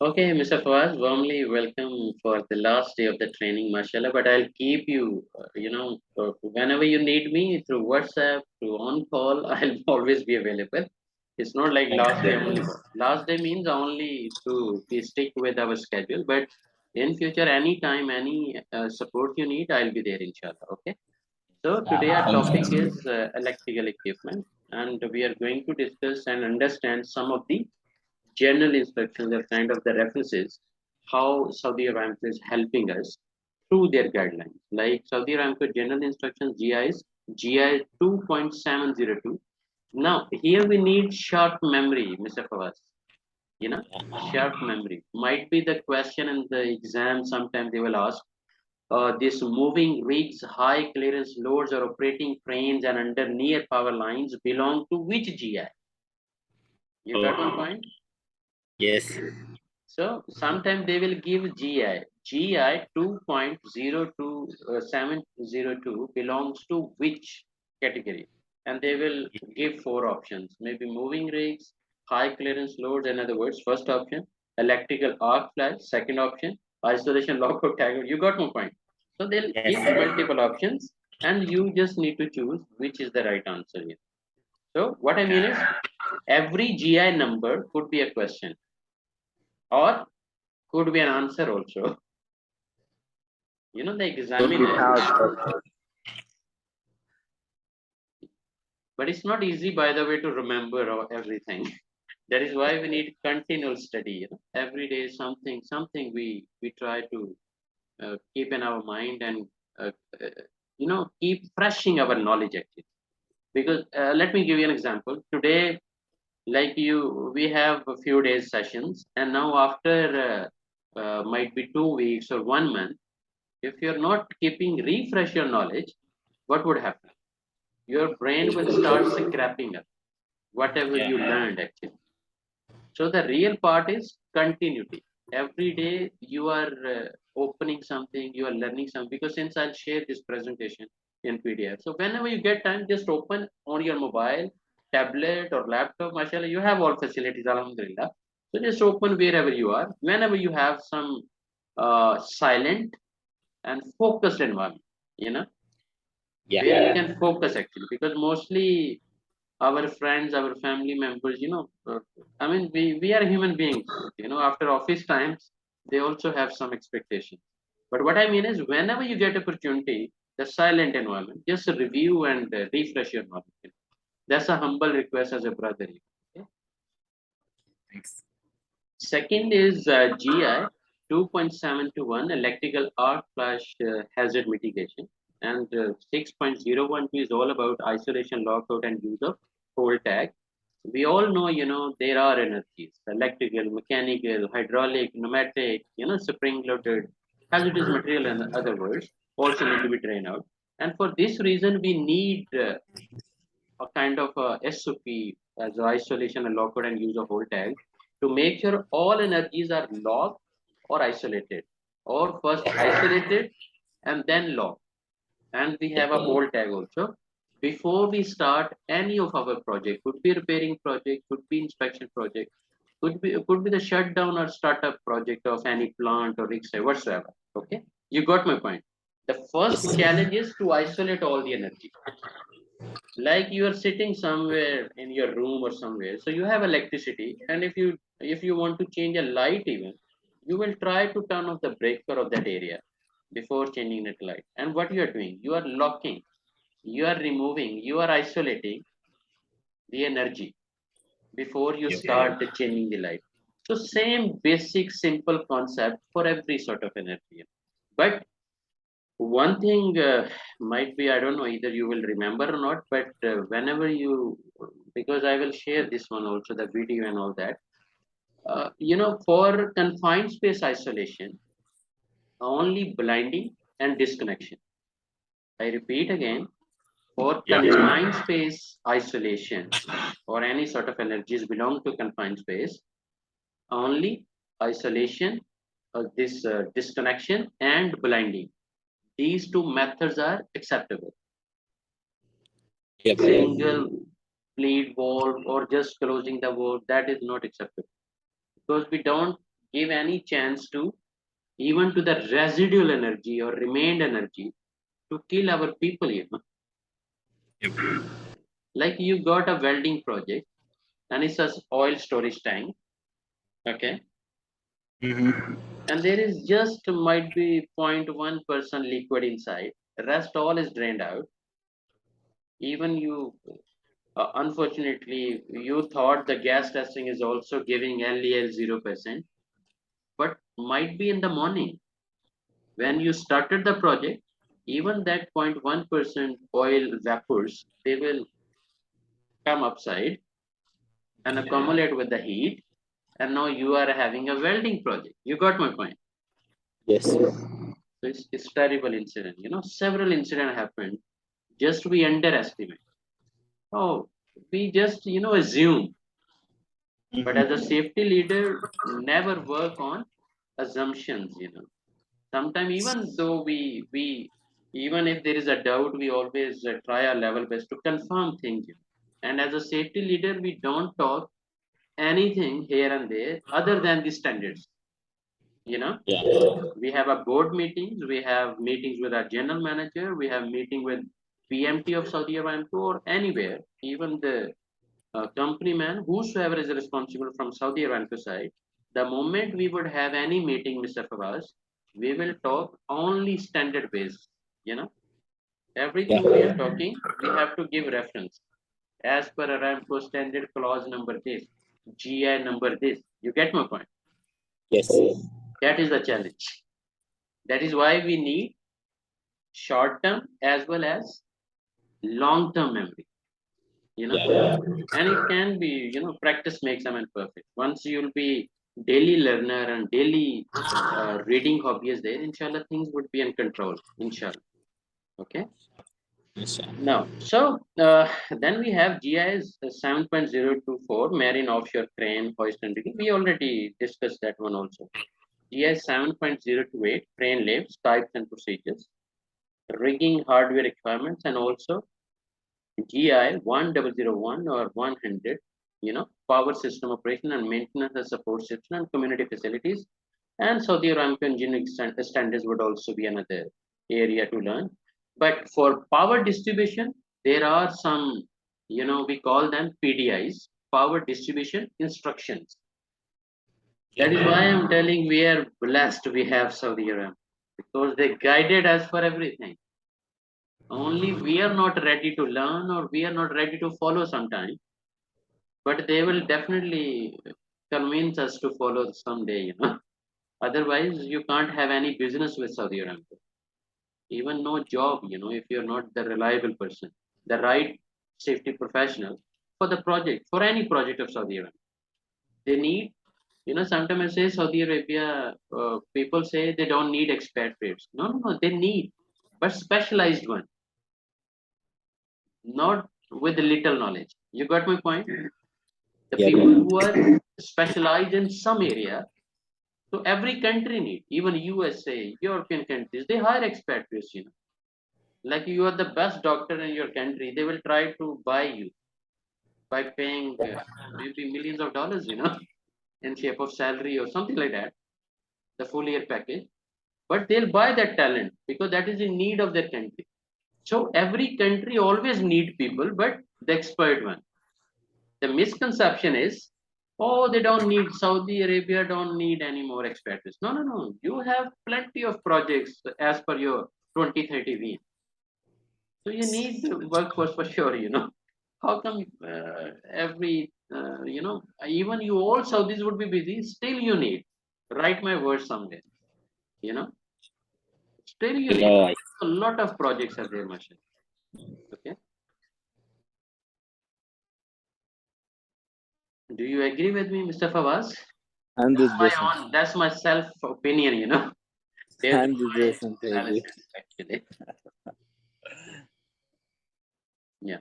Okay, Mr. Fawaz, warmly welcome for the last day of the training, mashallah. But I'll keep you, whenever you need me through WhatsApp, through on call, I'll always be available. It's not like Thank last day you. only. Last day means only to be stick with our schedule. But in future, anytime, any support you need, I'll be there, inshallah. Okay. So today our topic Thank you. is electrical equipment, and we are going to discuss and understand some of the general instructions are kind of the references how Saudi Aramco is helping us through their guidelines. Like Saudi Aramco general instructions GI is GI 2.702. Now here we need short memory, Mr. Fawaz. You know, short memory might be the question in the exam. Sometimes they will ask. This moving rigs, high clearance loads, or operating cranes and under near power lines belong to which GI? You got one Oh, point? yes. So sometimes they will give GI 2.02702 belongs to which category? And they will give four options, maybe moving rigs, high clearance loads, in other words, first option, electrical arc flash, second option, isolation lockout tag. You got my point. So they'll Yes. give multiple options and you just need to choose which is the right answer here. So what I mean is every GI number could be a question or could be an answer also. The Could be examiner, pouch also. but it's not easy, by the way, to remember everything. That is why we need continual study. Every day something we try to keep in our mind and uh, uh, keep freshing our knowledge actually. Because let me give you an example. Today, like we have a few days sessions, and now after might be 2 weeks or 1 month, if you're not keeping refresh your knowledge, what would happen? Your brain will start scrapping up whatever Yeah. you learned actually. So the real part is continuity. Every day you are opening something, you are learning something. Because since I'll share this presentation in PDF, so whenever you get time, just open on your mobile, tablet or laptop. Mashallah, you have all facilities. Alhamdulillah. So just open wherever you are. Whenever you have some silent and focused environment, you know, where you Yeah. can focus actually. Because mostly our friends, our family members, I mean, we are human beings, after office times, they also have some expectations. But what I mean is, whenever you get opportunity, the silent environment, just review and refresh your knowledge. That's a humble request as a brother. Okay? Thanks. Second is GI 2.721 electrical arc flash hazard mitigation. And 6.012 is all about isolation, lockout, and use of hold tag. We all know, there are energies, electrical, mechanical, hydraulic, pneumatic, spring loaded, hazardous material, in other words, also need to be drained out. And for this reason, we need a kind of SOP as isolation and lockout and use of hold tag to make sure all energies are locked or isolated, or first isolated and then locked. And we have a hold tag also. Before we start any of our project, could be repairing project, could be inspection project, could be the shutdown or startup project of any plant or rig site whatsoever. Okay, you got my point. The first Yes. challenge is to isolate all the energy. Like you are sitting somewhere in your room or somewhere, so you have electricity, and if you want to change a light even, you will try to turn off the breaker of that area before changing that light. And what you are doing, you are locking, you are removing, you are isolating the energy before you Yep. start changing the light. So same basic simple concept for every sort of energy. But one thing might be, I don't know either you will remember or not, but whenever you, because I will share this one also, the video and all that. For confined space isolation, only blinding and disconnection. I repeat again, for Yeah. confined space isolation or any sort of energies belong to confined space, only isolation, this disconnection and blinding. These two methods are acceptable. Yep. Single bleed valve or just closing the valve, that is not acceptable. because we don't give any chance to even to the residual energy or remained energy to kill our people, Yep. Like you got a welding project and it's a oil storage tank, okay, Mm-hmm. and there is just might be 0.1% liquid inside, the rest all is drained out. Even you, unfortunately, you thought the gas testing is also giving LEL 0%, but might be in the morning when you started the project, even that 0.1% oil vapors, they will come upside and accumulate with the heat, and now you are having a welding project. You got my point. Yes. So it's terrible incident. Several incident happened. Just we underestimate. Oh, we just assume. But as a Mm-hmm. safety leader, never work on assumptions. Sometimes even though we even if there is a doubt, we always try our level best to confirm things. And as a safety leader, we don't talk anything here and there other than the standards. You know, Yeah. we have a board meetings, we have meetings with our general manager, we have meeting with PMT of Saudi Aramco or anywhere, even the company man, whosoever is responsible from Saudi Aramco side. The moment we would have any meeting, Mr. Fawaz, we will talk only standard based. You know, Yeah. everything we are talking, we have to give reference as per Aramco standard clause number this, GI number this. You get my point? Yes. That is the challenge. That is why we need short term as well as long term memory. You know, Yeah. and it can be, practice makes a man perfect. Once you'll be daily learner and daily reading hobby is there, inshallah, things would be in control, inshallah. Okay. Yes. Now, so then we have GIS 7.024 marine offshore crane hoist and rigging. We already discussed that one also. GIS 7.028 crane lifts, types and procedures, rigging hardware requirements, and also GI 1001 or 100, power system operation and maintenance and support system and community facilities. And Saudi Aramco engineering standards would also be another area to learn. But for power distribution, there are some, we call them PDIs, power distribution instructions. That is why I'm telling we are blessed we have Saudi Aramco because they guided us for everything. Only we are not ready to learn or we are not ready to follow sometime, but they will definitely convince us to follow someday. Otherwise, you can't have any business with Saudi Aramco. Even no job, if you're not the reliable person, the right safety professional for the project, for any project of Saudi Aramco. They need, sometimes I say Saudi Arabia, people say they don't need expatriates. No, no, no, they need, but specialized one, not with little knowledge. You got my point? The Yep. people who are specialized in some area. So every country need, even USA, European countries, they hire expatriates. Like you are the best doctor in your country, they will try to buy you by paying maybe millions of dollars, in shape of salary or something like that, the full year package. But they'll buy that talent because that is in need of their country. So every country always need people, but the expert one. The misconception is, oh, they don't need Saudi Arabia, don't need any more expatriates. No, no, no. You have plenty of projects as per your 2030 vision. So you need the workforce for sure. How come even you all Saudis would be busy, still you need. Write my words somewhere, you know, still you need. No, A lot of projects are there, Masha. Okay. Do you agree with me, Mr. Fawaz? That's my 100%. own, that's my self opinion. There's no my 100% agree. analysis actually. Yeah.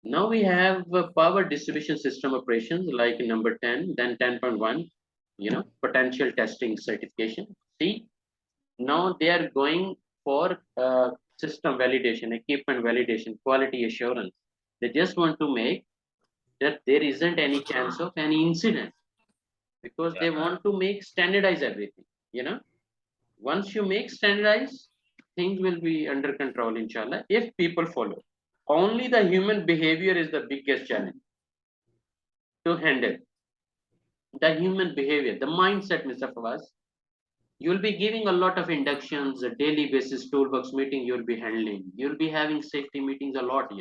Now we have power distribution system operations like number 10, then 10.1, potential testing certification. See, now they are going for system validation, equipment validation, quality assurance. They just want to make that there isn't any chance of any incident, because they want to make standardize everything. Once you make standardize, things will be under control, inshallah, if people follow. Only the human behavior is the biggest challenge to handle. The human behavior, the mindset, Mr. Fawaz. You'll be giving a lot of inductions, a daily basis toolbox meeting you'll be handling. You'll be having safety meetings a lot.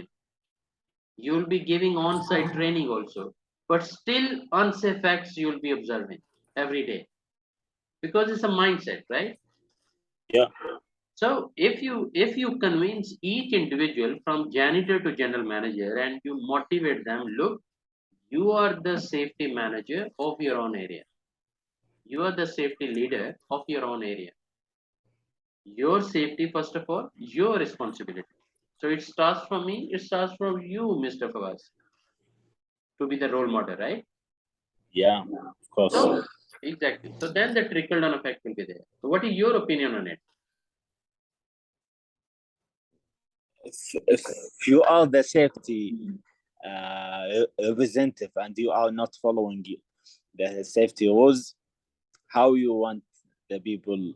You'll be giving on-site training also. But still unsafe acts you'll be observing every day. Because it's a mindset, right? Yeah. So if you convince each individual from janitor to general manager and you motivate them, look, you are the safety manager of your own area. You are the safety leader of your own area. Your safety, first of all, your responsibility. So it starts from me, it starts from you, Mr. Fawaz, to be the role model, right? Yeah, of course. So exactly. So then the trickle down effect will be there. So what is your opinion on it? If you are the safety representative and you are not following the safety rules, how you want the people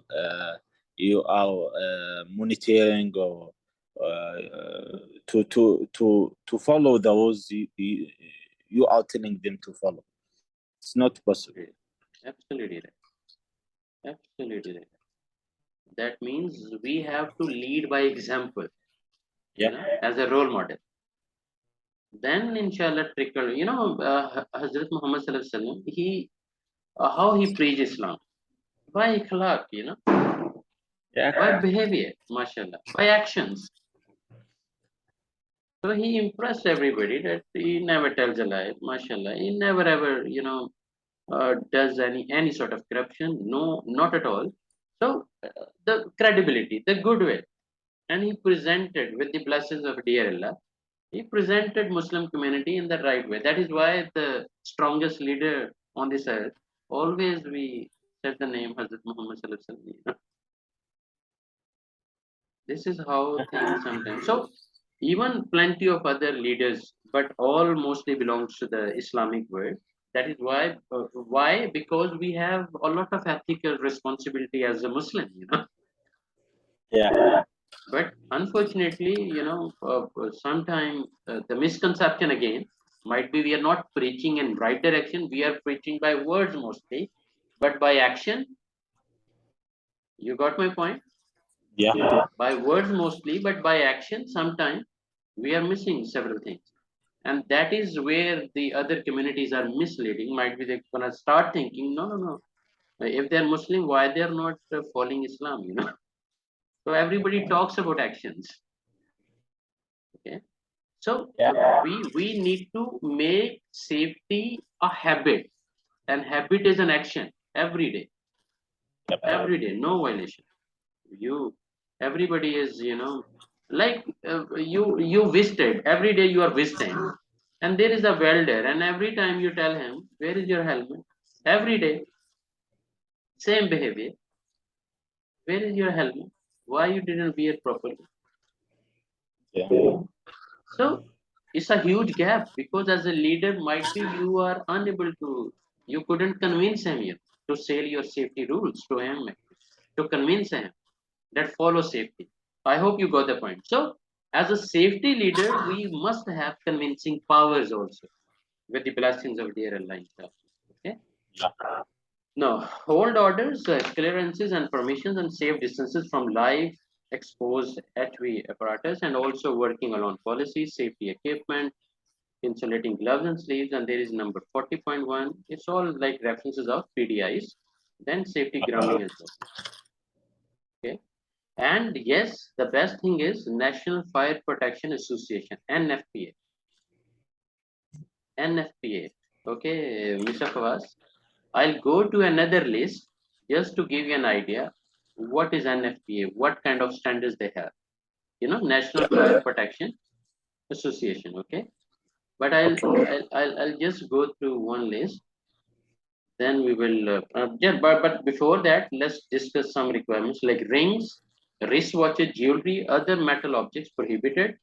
you are monitoring or to follow the rules you are telling them to follow? It's not possible. Absolutely right. Absolutely right. That means we have to lead by example, as a role model. Then, inshallah, trickle. Hazrat Muhammad Sallallahu Alaihi Wasallam, how he preached Islam by akhlaq, by behavior, mashallah, by actions. So he impressed everybody that he never tells a lie, mashallah. He never ever, does any sort of corruption. No, not at all. So the credibility, the goodwill, and he presented with the blessings of dear Allah. He presented Muslim community in the right way. That is why the strongest leader on this earth, always we said the name Hazrat Muhammad Sallallahu Alaihi Wasallam. This is how things sometimes. So even plenty of other leaders, but all mostly belongs to the Islamic world. That is why. Why? Because we have a lot of ethical responsibility as a Muslim. Yeah. But unfortunately, sometimes the misconception again might be we are not preaching in right direction. We are preaching by words mostly, but by action. You got my point? Yeah. By words mostly, but by action, sometimes we are missing several things. And that is where the other communities are misleading. Might be they're gonna start thinking, no, no, no. If they're Muslim, why they're not following Islam? So everybody talks about actions. Okay. So Yeah. we need to make safety a habit, and habit is an action every day. Every day, no violation. You, everybody is, like you visited every day. You are visiting, and there is a welder, and every time you tell him, "Where is your helmet?" Every day, same behavior. Where is your helmet? Why you didn't wear properly? Yeah. So it's a huge gap, because as a leader, might be you are unable to, you couldn't convince him yet to sell your safety rules to him, to convince him that follow safety. I hope you got the point. So as a safety leader, we must have convincing powers also, with the blessings of dear Allah. Okay. Yeah. Now, hold orders, clearances, and permissions, and safe distances from live exposed HV apparatus, and also working along policies, safety equipment, insulating gloves and sleeves, and there is number 40.1. It's all like references of PDIs, then safety grounding as well. Okay. And yes, the best thing is National Fire Protection Association, NFPA. NFPA. Okay, Mr. Fawaz. I'll go to another list just to give you an idea what is NFPA, what kind of standards they have. National Fire Protection Association. Okay, but Okay. I'll just go through one list. Then we will. Yeah, but before that, let's discuss some requirements like rings, wristwatches, jewelry, other metal objects prohibited.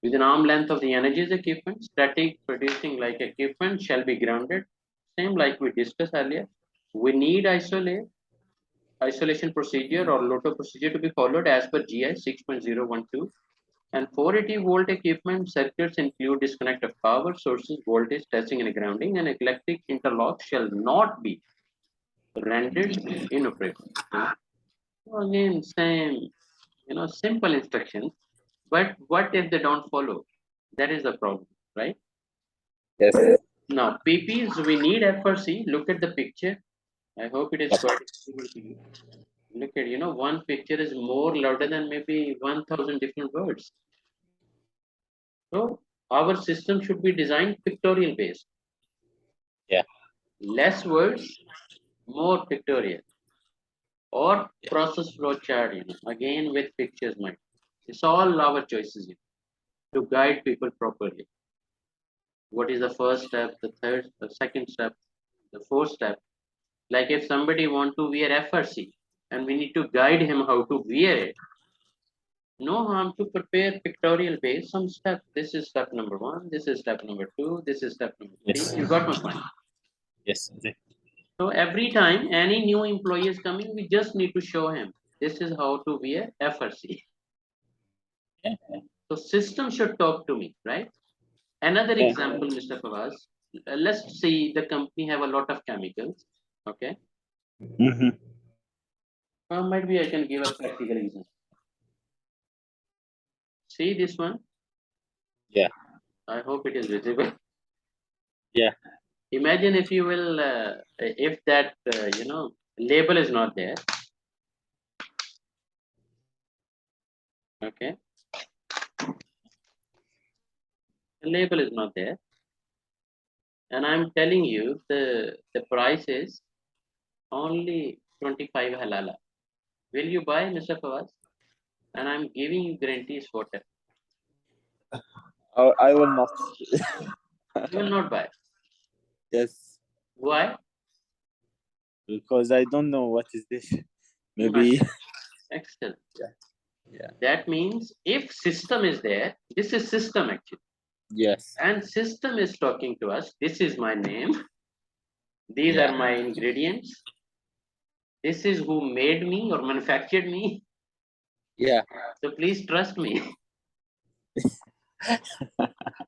Within arm length of the energies equipment, static producing like equipment shall be grounded. Same like we discussed earlier. We need isolation procedure or LOTO procedure to be followed as per GI 6.012. And 480-volt equipment circuits include disconnect of power sources, voltage testing and grounding, and electric interlock shall not be rendered inoperable. So again, same, simple instructions. But what if they don't follow? That is the problem, right? Yes. Now, PPs, we need FRC. Look at the picture. I hope it is quite visible to you. Look at, one picture is more louder than maybe 1,000 different words. So, our system should be designed pictorial based. Yeah. Less words, more pictorial. Or process flow chart, again with pictures, mind. It's all our choices to guide people properly. What is the first step, the third, the second step, the fourth step? Like if somebody want to wear FRC and we need to guide him how to wear it, no harm to prepare pictorial base some steps. This is step number 1, this is step number 2, this is step number 3. Yes. You got my point. Yes. So every time any new employee is coming, we just need to show him this is how to wear FRC. Yeah. So system should talk to me, right? Another Yeah. example, Mr. Fawaz. Let's see the company have a lot of chemicals. Okay. Mm-hmm. Might be I can give a practical example. See this one? Yeah. I hope it is visible. Yeah. Imagine if you will, if that, label is not there. Okay. The label is not there. And I'm telling you the price is only 25 halala. Will you buy, Mr. Fawaz? And I'm giving you guarantees for that. I will not. You will not buy. Yes. Why? Because I don't know what is this. Maybe. Excellent. Yeah. That means if system is there, this is system actually. Yes. And system is talking to us. This is my name. These Yeah. are my ingredients. This is who made me or manufactured me. Yeah. So please trust me.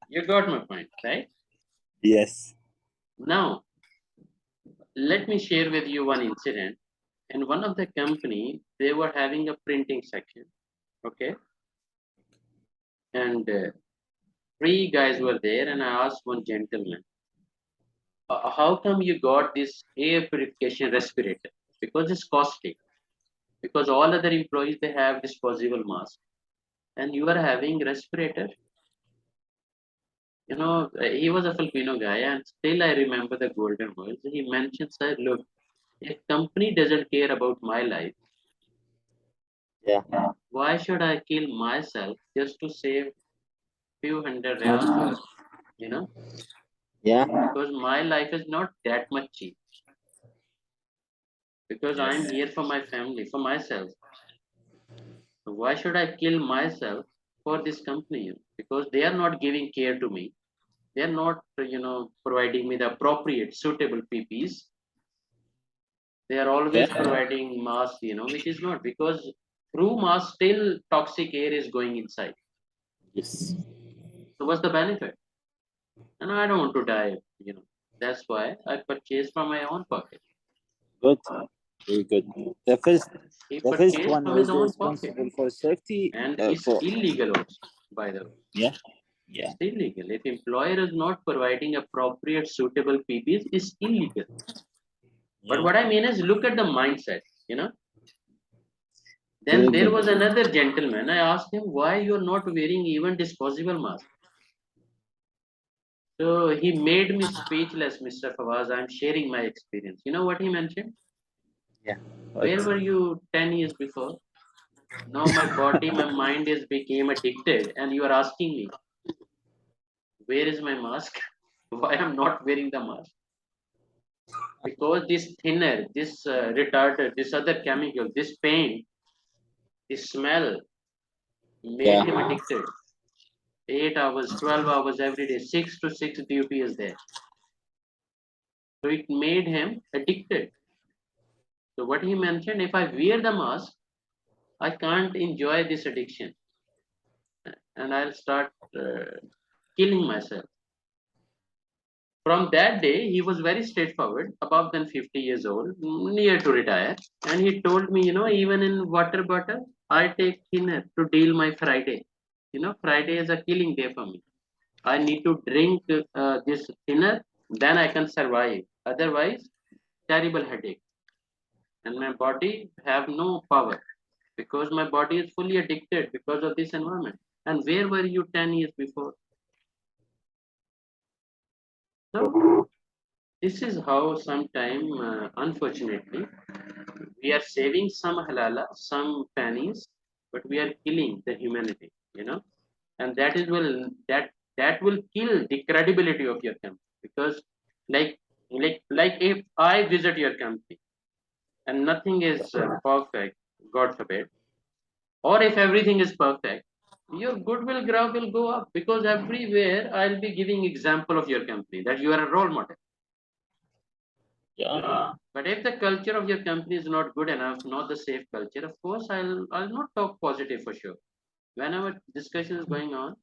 You got my point, right? Yes. Now, let me share with you one incident. In one of the company, they were having a printing section. Okay. And three guys were there, and I asked one gentleman, how come you got this air purification respirator? Because it's costly. Because all other employees they have disposable mask, and you are having respirator. He was a Filipino guy, and still I remember the golden words. He mentioned, "Sir, look, if company doesn't care about my life, Yeah. why should I kill myself just to save few hundred reals? You know, Yeah. because my life is not that much cheap. Because I'm Yes. here for my family, for myself. So why should I kill myself for this company? Because they are not giving care to me. They are not, providing me the appropriate, suitable PPs. They are always Yeah. providing mask, which is not because through mask still toxic air is going inside. Yes. So what's the benefit? And I don't want to die. That's why I purchased from my own pocket. Good. Very good. The first, He the first purchased one from his was own pocket. responsible for safety. And it's For illegal also, by the way. yeah. Yeah. It's illegal. If employer is not providing appropriate suitable PPs, it's illegal. But Yeah. what I mean is look at the mindset. Then Very there good. was another gentleman. I asked him why you're not wearing even disposable mask. So he made me speechless, Mr. Fawaz. I'm sharing my experience. You know what he mentioned? Yeah. Where What? were you 10 years before? Now my body, my mind is became addicted, and you are asking me, where is my mask? Why I'm not wearing the mask? Because this thinner, this retarder, this other chemical, this paint, this smell made Yeah. him addicted. 8 hours, 12 hours every day, 6 to 6 duty is there. So it made him addicted. So what he mentioned, if I wear the mask, I can't enjoy this addiction, and I'll start killing myself. From that day, he was very straightforward, above than 50 years old, near to retire. And he told me, even in water bottle, I take thinner to deal my Friday. Friday is a killing day for me. I need to drink this thinner, then I can survive. Otherwise, terrible headache. And my body have no power because my body is fully addicted because of this environment. And where were you 10 years before? So this is how sometime, unfortunately, we are saving some halala, some pennies, but we are killing the humanity, and that will kill the credibility of your company because, like if I visit your company and nothing is perfect, God forbid, or if everything is perfect, your goodwill graph will go up because everywhere I'll be giving example of your company that you are a role model. Yeah. But if the culture of your company is not good enough, not the safe culture, of course I'll not talk positive for sure. Whenever discussion is going on,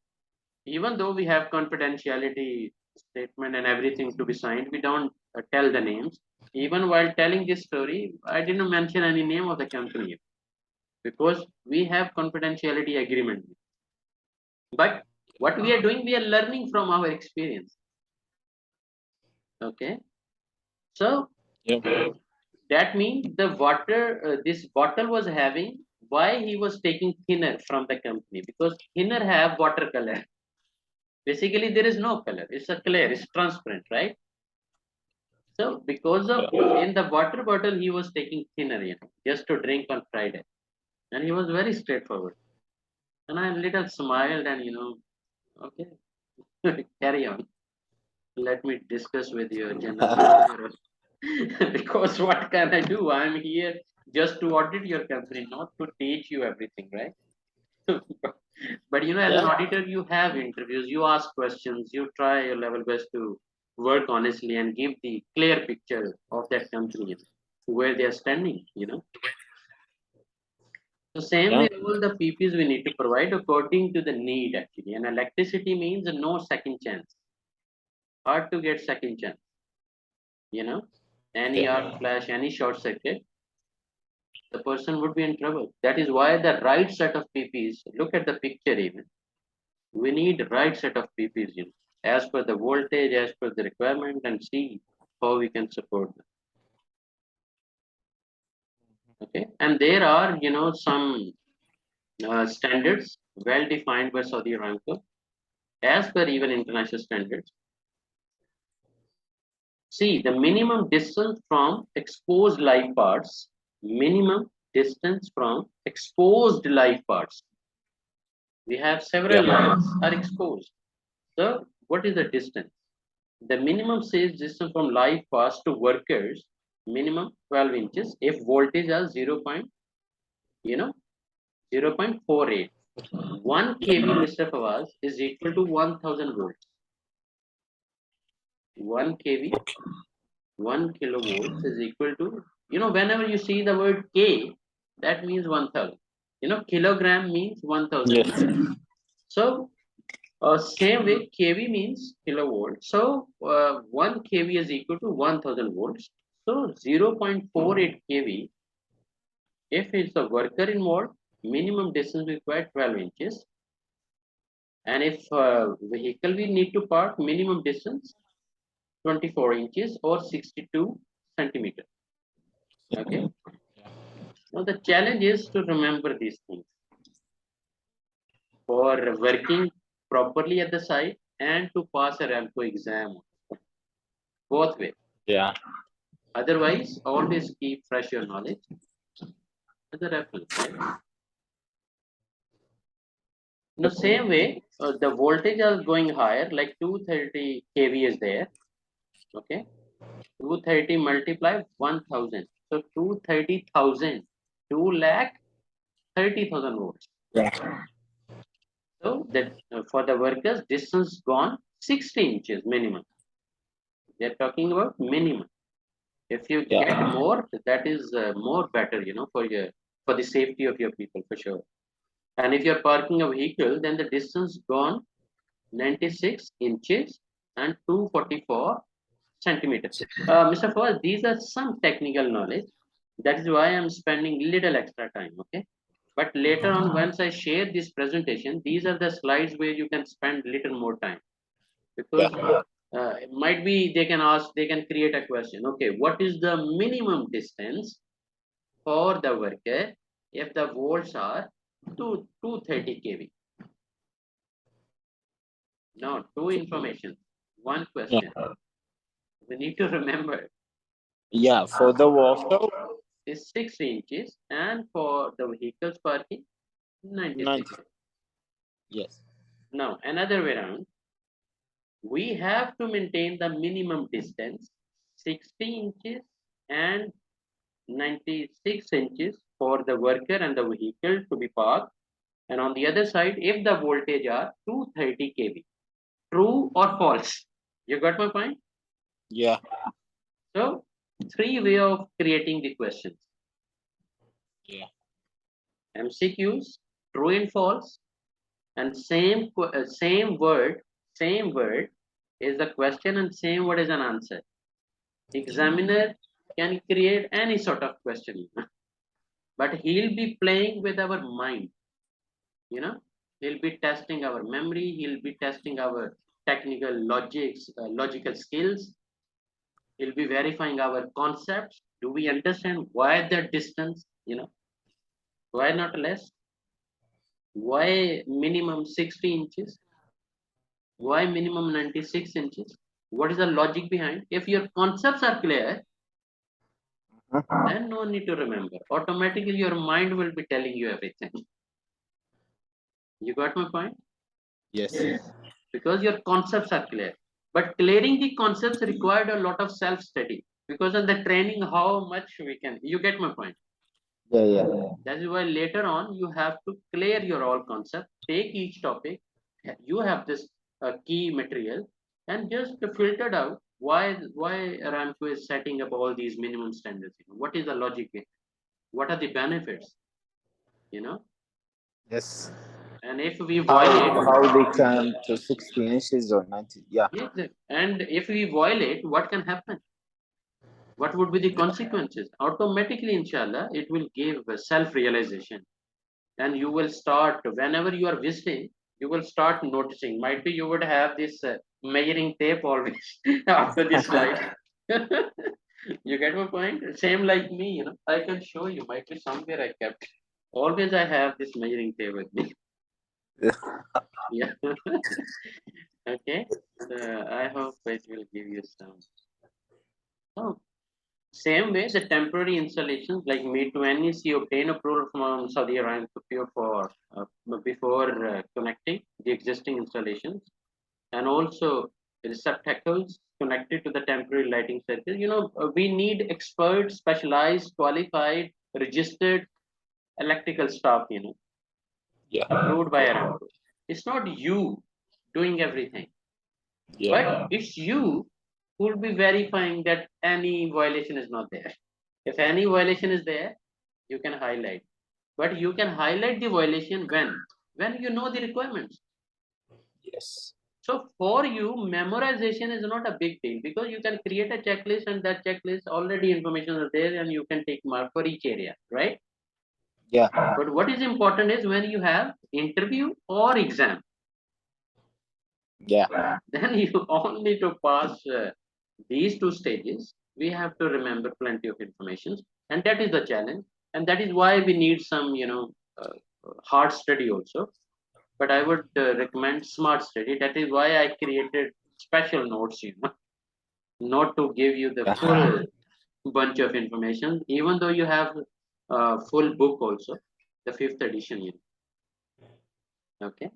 even though we have confidentiality statement and everything to be signed, we don't tell the names. Even while telling this story, I didn't mention any name of the company because we have confidentiality agreement. But what we are doing, we are learning from our experience. Okay, so Yeah. that means the water this bottle was having, why he was taking thinner from the company, because thinner have water color. Basically there is no color, it's a clear, it's transparent, right? So because of in the water bottle he was taking thinner, just to drink on Friday, and he was very straightforward, and I little smiled and okay, carry on, let me discuss with your general manager. Because what can I do? I'm here just to audit your company, not to teach you everything, right? But as an Yeah. auditor, you have interviews, you ask questions, you try your level best to work honestly and give the clear picture of that company, where they are standing. So same Yeah. way, all the PPs we need to provide according to the need actually. And electricity means no second chance. Hard to get second chance. You know, any Yeah. arc flash, any short circuit, the person would be in trouble. That is why the right set of PPs, look at the picture even. We need right set of PPs, as per the voltage, as per the requirement, and see how we can support them. Okay, and there are, some standards well defined by Saudi Aramco, as per even international standards. See, the minimum distance from exposed live parts, minimum distance from exposed live parts. We have several Yeah. lines are exposed. So what is the distance? The minimum says distance from live pass to workers, minimum 12 inches if voltage is 0.48. 1 kV, Mr. Fawaz, is equal to 1000 volts. 1 kV, 1 kilovolts is equal to, whenever you see the word K, that means 1000. Kilogram means 1000. Yes. So same way, kV means kilovolt. So 1 kV is equal to 1000 volts. So 0.48 kV, if it's a worker involved, minimum distance required 12 inches. And if vehicle we need to park, minimum distance 24 inches or 62 centimeters. Okay. Now the challenge is to remember these things for working properly at the site and to pass a Aramco exam. Both ways. Yeah. Otherwise, always keep fresh your knowledge as a reference, right? In the same way, the voltage is going higher, like 230 kV is there. Okay, 230 multiply 1000, so 230,000, 2 lakh 30,000 volts. Yeah. So that for the workers, distance gone 60 inches minimum. They're talking about minimum. If you get Yeah. more, that is more better, for the safety of your people for sure. And if you're parking a vehicle, then the distance gone 96 inches and 244 centimeters. Mr. Fawaz, these are some technical knowledge. That is why I'm spending little extra time. Okay. But later on, once I share this presentation, these are the slides where you can spend little more time, because Yeah. it might be they can create a question. Okay, what is the minimum distance for the worker if the volts are 230 kV? No, two information, one question. Yeah. We need to remember Yeah. For the worker, is 60 inches, and for the vehicles parking 96. 90. Yes. Now, another way around, we have to maintain the minimum distance 60 inches and 96 inches for the worker and the vehicle to be parked. And on the other side, if the voltage are 230 kV, true or false? You got my point? Yeah. So, three way of creating the questions: Yeah. MCQs, true and false, and same word is the question and same word is an answer. Examiner can create any sort of question, but he'll be playing with our mind. You know, he'll be testing our memory. He'll be testing our logical skills. He'll be verifying our concepts. Do we understand why the distance? Why not less? Why minimum 60 inches? Why minimum 96 inches? What is the logic behind? If your concepts are clear, Mhm. then no need to remember. Automatically, your mind will be telling you everything. You got my point? Yes. Because your concepts are clear. But clearing the concepts required a lot of self study, because on the training, how much we can. You get my point? Yeah. Yeah. That is why later on you have to clear your all concept, take each topic. You have this key material, and just filtered out why Aramco is setting up all these minimum standards. What is the logic behind? What are the benefits? You know, Yes. and if we How violate, they can to 60 inches or 90? Yeah. yeah, and if we violate, what can happen? What would be the consequences? Automatically, inshallah, it will give self realization, and you will start whenever you are visiting, you will start noticing. Might be you would have this measuring tape always after this slide. You get my point? Same like me, I can show you. Might be somewhere I kept. Always I have this measuring tape with me. Yeah. Okay. So I hope it will give you some. Oh, same way, the temporary installations like made to NEC obtain approval from Saudi Aramco for before connecting the existing installations, and also receptacles connected to the temporary lighting circuit. We need expert, specialized, qualified, registered electrical staff. Yeah. Approved by Aramco. It's not you doing everything, but Yeah. it's you who will be verifying that any violation is not there. If any violation is there, you can highlight. But you can highlight the violation when you know the requirements. Yes. So for you, memorization is not a big deal, because you can create a checklist, and that checklist already information is there and you can take mark for each area, right? Yeah. But what is important is when you have interview or exam, Yeah. then you all need to pass these two stages. We have to remember plenty of information, and that is the challenge, and that is why we need some hard study also. But I would recommend smart study. That is why I created special notes, not to give you the Yeah. full bunch of information, even though you have full book also, the fifth edition. Okay.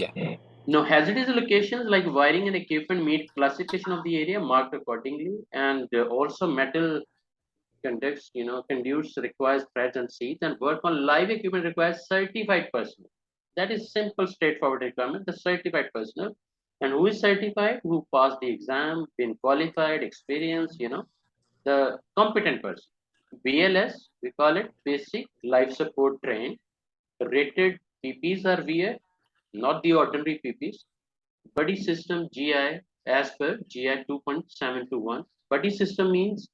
Yeah. Now, hazardous locations like wiring and equipment meet classification of the area marked accordingly, and also metal conduits requires threads and seats, and work on live equipment requires certified personnel. That is simple, straightforward requirement. The certified personnel, and who is certified? Who passed the exam, been qualified, experienced, the competent person. BLS, we call it basic life support trained. Rated PPs are wear, not the ordinary PPs. Buddy system GI as per GI 2.721. Buddy system means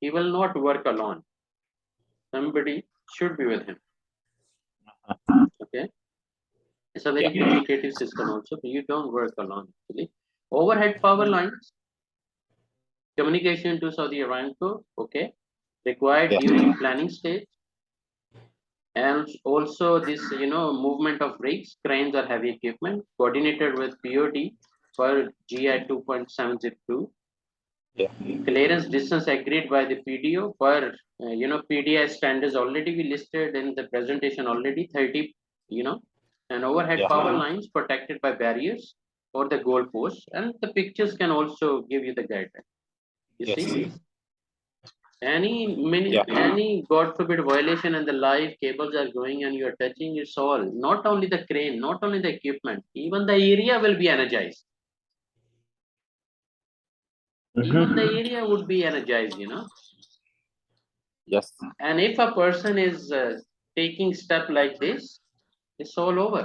he will not work alone. Somebody should be with him. Okay. It's a very Yeah. communicative system also. You don't work alone actually. Overhead power lines, communication to Saudi Aramco, okay. Required Yeah. during planning stage. And also this, movement of rigs, cranes or heavy equipment coordinated with POD for GI 2.702. Yeah. Clearance distance agreed by the PDO for, PDI standards already we listed in the presentation already 30, and overhead Yeah. power lines protected by barriers or the goal posts, and the pictures can also give you the guideline. You Yes. see, Yeah. any God forbid violation and the live cables are going and you are touching, it's all, not only the crane, not only the equipment, even the area will be energized. Even the area would be energized. Yes. And if a person is taking step like this, it's all over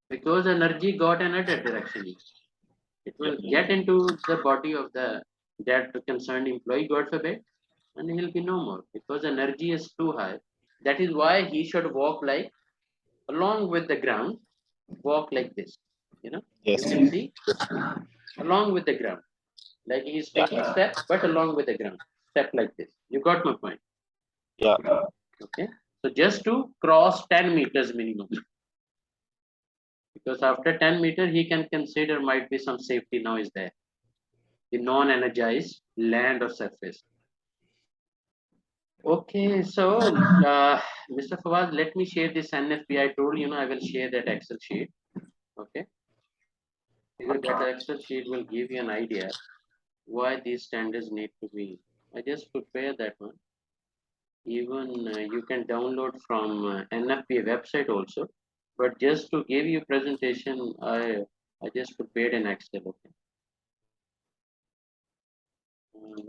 because energy got another direction. It will get into the body of the that concerned employee, God forbid, and he'll be no more because energy is too high. That is why he should walk like along with the ground, walk like this. You Yes. can see along with the ground, like he's Yeah. taking step, but along with the ground, step like this. You got my point? Yeah. Okay. So just to cross 10 meters minimum, because after 10 meter he can consider might be some safety now is there. The non-energized land or surface. Okay, so Mr. Fawaz, let me share this NFP. I told I will share that Excel sheet. Okay, because that Excel sheet will give you an idea why these standards need to be. I just prepare that one. Even you can download from NFPA website also. But just to give you presentation, I just prepared an Excel. Okay.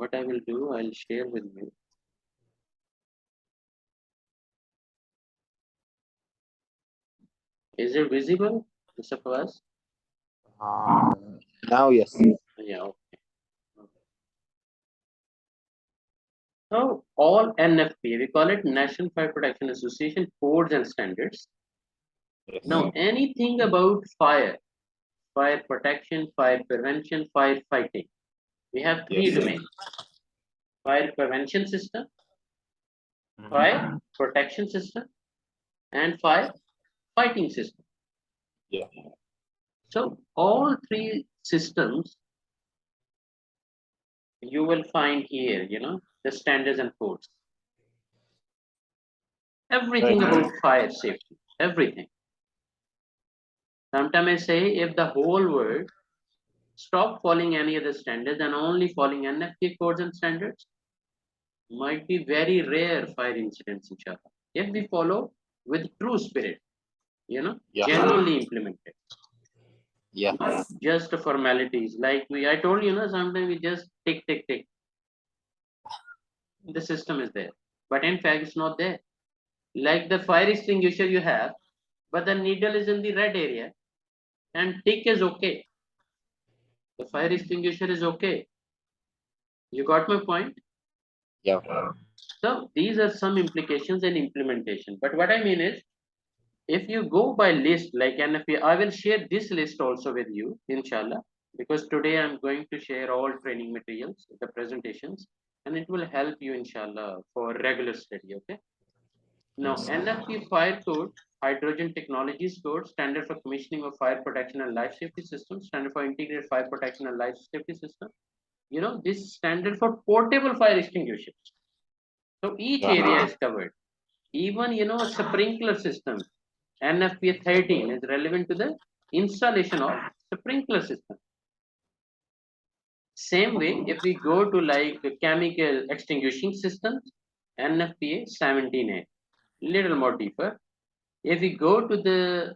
What I will do, I'll share with you. Is it visible, Mr. Fawaz? Now, yes. Yeah. Okay. So all NFPA, we call it National Fire Protection Association codes and standards. Yes. Now anything about fire protection, fire prevention, fire fighting. We have three Yes. domains: fire prevention system, Mhm. fire protection system, and fire fighting system. Yeah. So all three systems you will find here, the standards and codes. Everything Right. about fire safety, everything. Sometimes I say if the whole world stop following any other standards and only following NFPA codes and standards, might be very rare fire incidents, inshallah. If we follow with true spirit, Yeah. genuinely implemented, Yeah. not just formalities. Like I told sometimes we just tick, tick, tick. The system is there, but in fact, it's not there. Like the fire extinguisher you have, but the needle is in the red area, and tick is okay. The fire extinguisher is okay. You got my point? Yeah. So these are some implications and implementation. But what I mean is, if you go by list like NFP, I will share this list also with you, inshallah, because today I'm going to share all training materials, the presentations, and it will help you, inshallah, for regular study. Okay. Now, Yes. NFP Fire Code, Hydrogen Technologies Code, Standard for Commissioning of Fire Protection and Life Safety Systems, Standard for Integrated Fire Protection and Life Safety System. This standard for portable fire extinguishers. So each Yeah. area is covered. Even, a sprinkler system, NFPA 13 is relevant to the installation of sprinkler system. Same way, if we go to like chemical extinguishing systems, NFPA 17A, little more deeper. If we go to the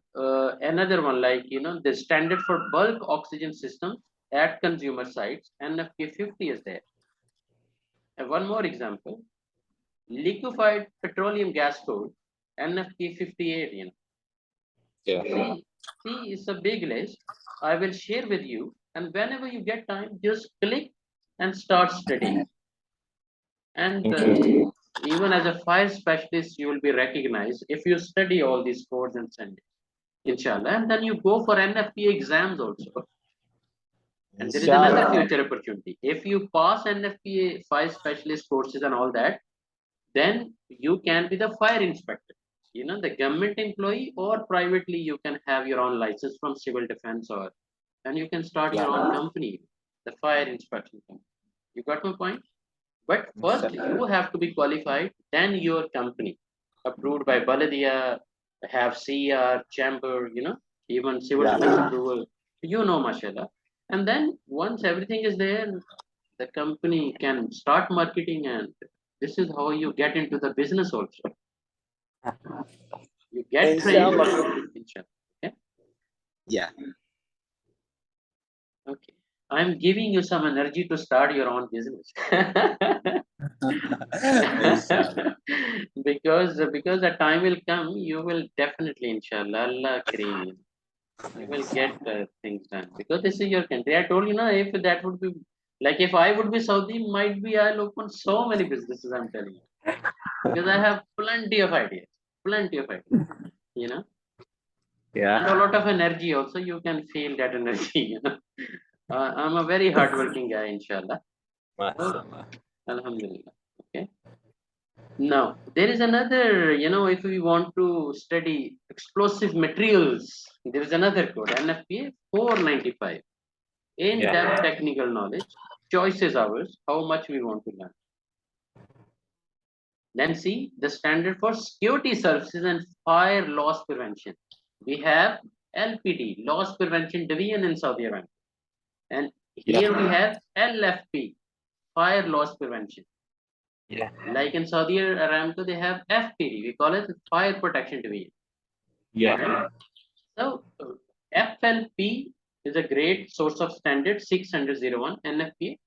another one, like the standard for bulk oxygen systems at consumer sites, NFP 50 is there. And one more example, liquefied petroleum gas code, NFP 58. Yeah. See, it's a big list. I will share with you, and whenever you get time, just click and start studying. And Okay. even as a fire specialist, you will be recognized if you study all these codes and send it, inshallah. And then you go for NFPA exams also. And there is another Inshallah. future opportunity. If you pass NFPA fire specialist courses and all that, then you can be the fire inspector. The government employee or privately, you can have your own license from civil defense and you can start your own Yeah. company, the fire inspection company. You got my point? But first, Inshallah. you have to be qualified, then your company approved by Baladia, have CR, chamber, even civil defense Yeah. approval, mashallah. And then once everything is there, the company can start marketing, and this is how you get into the business also. You get trained, Inshallah. inshallah. Okay. Yeah. Okay. I'm giving you some energy to start your own business. Inshallah. because the time will come, you will definitely, inshallah, Allah Kareem, you will get things done because this is your country. I told you now, if that would be like if I would be Saudi, might be I'll open so many businesses. I'm telling you because I have plenty of ideas, plenty of ideas, you know, and a Yeah. lot of energy. Also, you can feel that energy. I'm a very hardworking guy, inshallah. Oh, MashaAllah. alhamdulillah. Okay. Now, there is another, if we want to study explosive materials, there is another code, NFPA 495. Yeah. In-depth technical knowledge, choice is ours, how much we want to learn. Then see the standard for security services and fire loss prevention. We have LPD, Loss Prevention Division in Saudi Arabia. And here we Yeah. have LFP, Fire Loss Prevention. Yeah. Like in Saudi Aramco, they have FPD. We call it Fire Protection Division. All right. Yeah. So FLP is a great source of standard 600 NFPA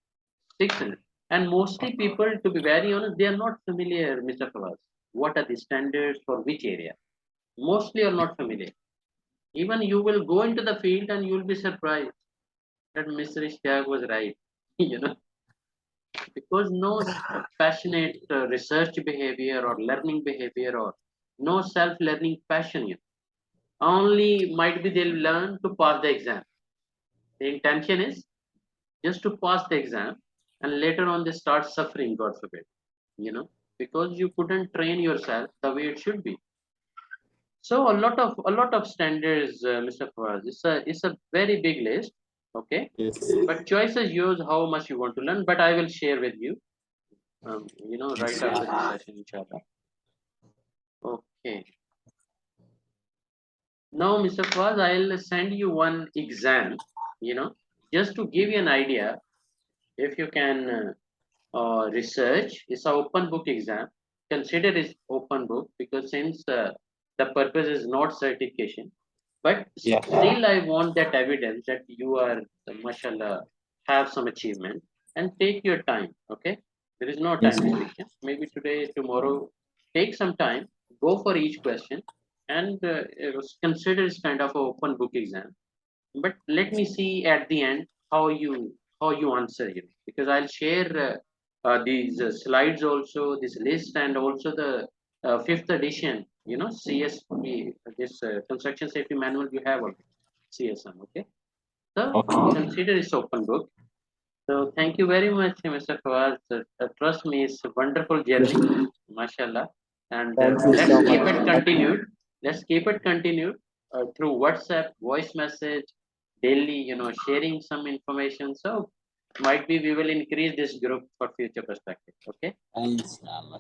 600. And mostly people, to be very honest, they are not familiar, Mr. Fawaz. What are the standards for which area? Mostly are not familiar. Even you will go into the field and you will be surprised that Mr. Ishtiyaq was right. you know, because no passionate research behavior or learning behavior or no self-learning passion. Only might be they'll learn to pass the exam. The intention is just to pass the exam, and later on they start suffering, God forbid, you know, because you couldn't train yourself the way it should be. So a lot of standards, Mr. Fawaz. It's a very big list, okay. Yes. But choice is yours, how much you want to learn. But I will share with you, right after this Inshallah. session, inshallah. Okay. Now, Mr. Fawaz, I'll send you one exam, just to give you an idea. If you can research, it's an open book exam. Consider it open book because since the purpose is not certification, but Yeah. still I want that evidence that you are, mashallah, have some achievement, and take your time. Okay, there is no Yes. time restriction. Maybe today, tomorrow, take some time, go for each question, and it was considered as kind of an open book exam. But let me see at the end how you answer it, because I'll share these slides also, this list, and also the fifth edition, CSP, this construction safety manual you have already, CSM. Okay, so Okay. consider this open book. So thank you very much, Mr. Fawaz. Trust me, it's a wonderful journey, mashallah. And Thank you let's so keep much. it continued. Let's keep it continued through WhatsApp, voice message, daily, sharing some information. So might be we will increase this group for future perspective. Okay. Inshallah.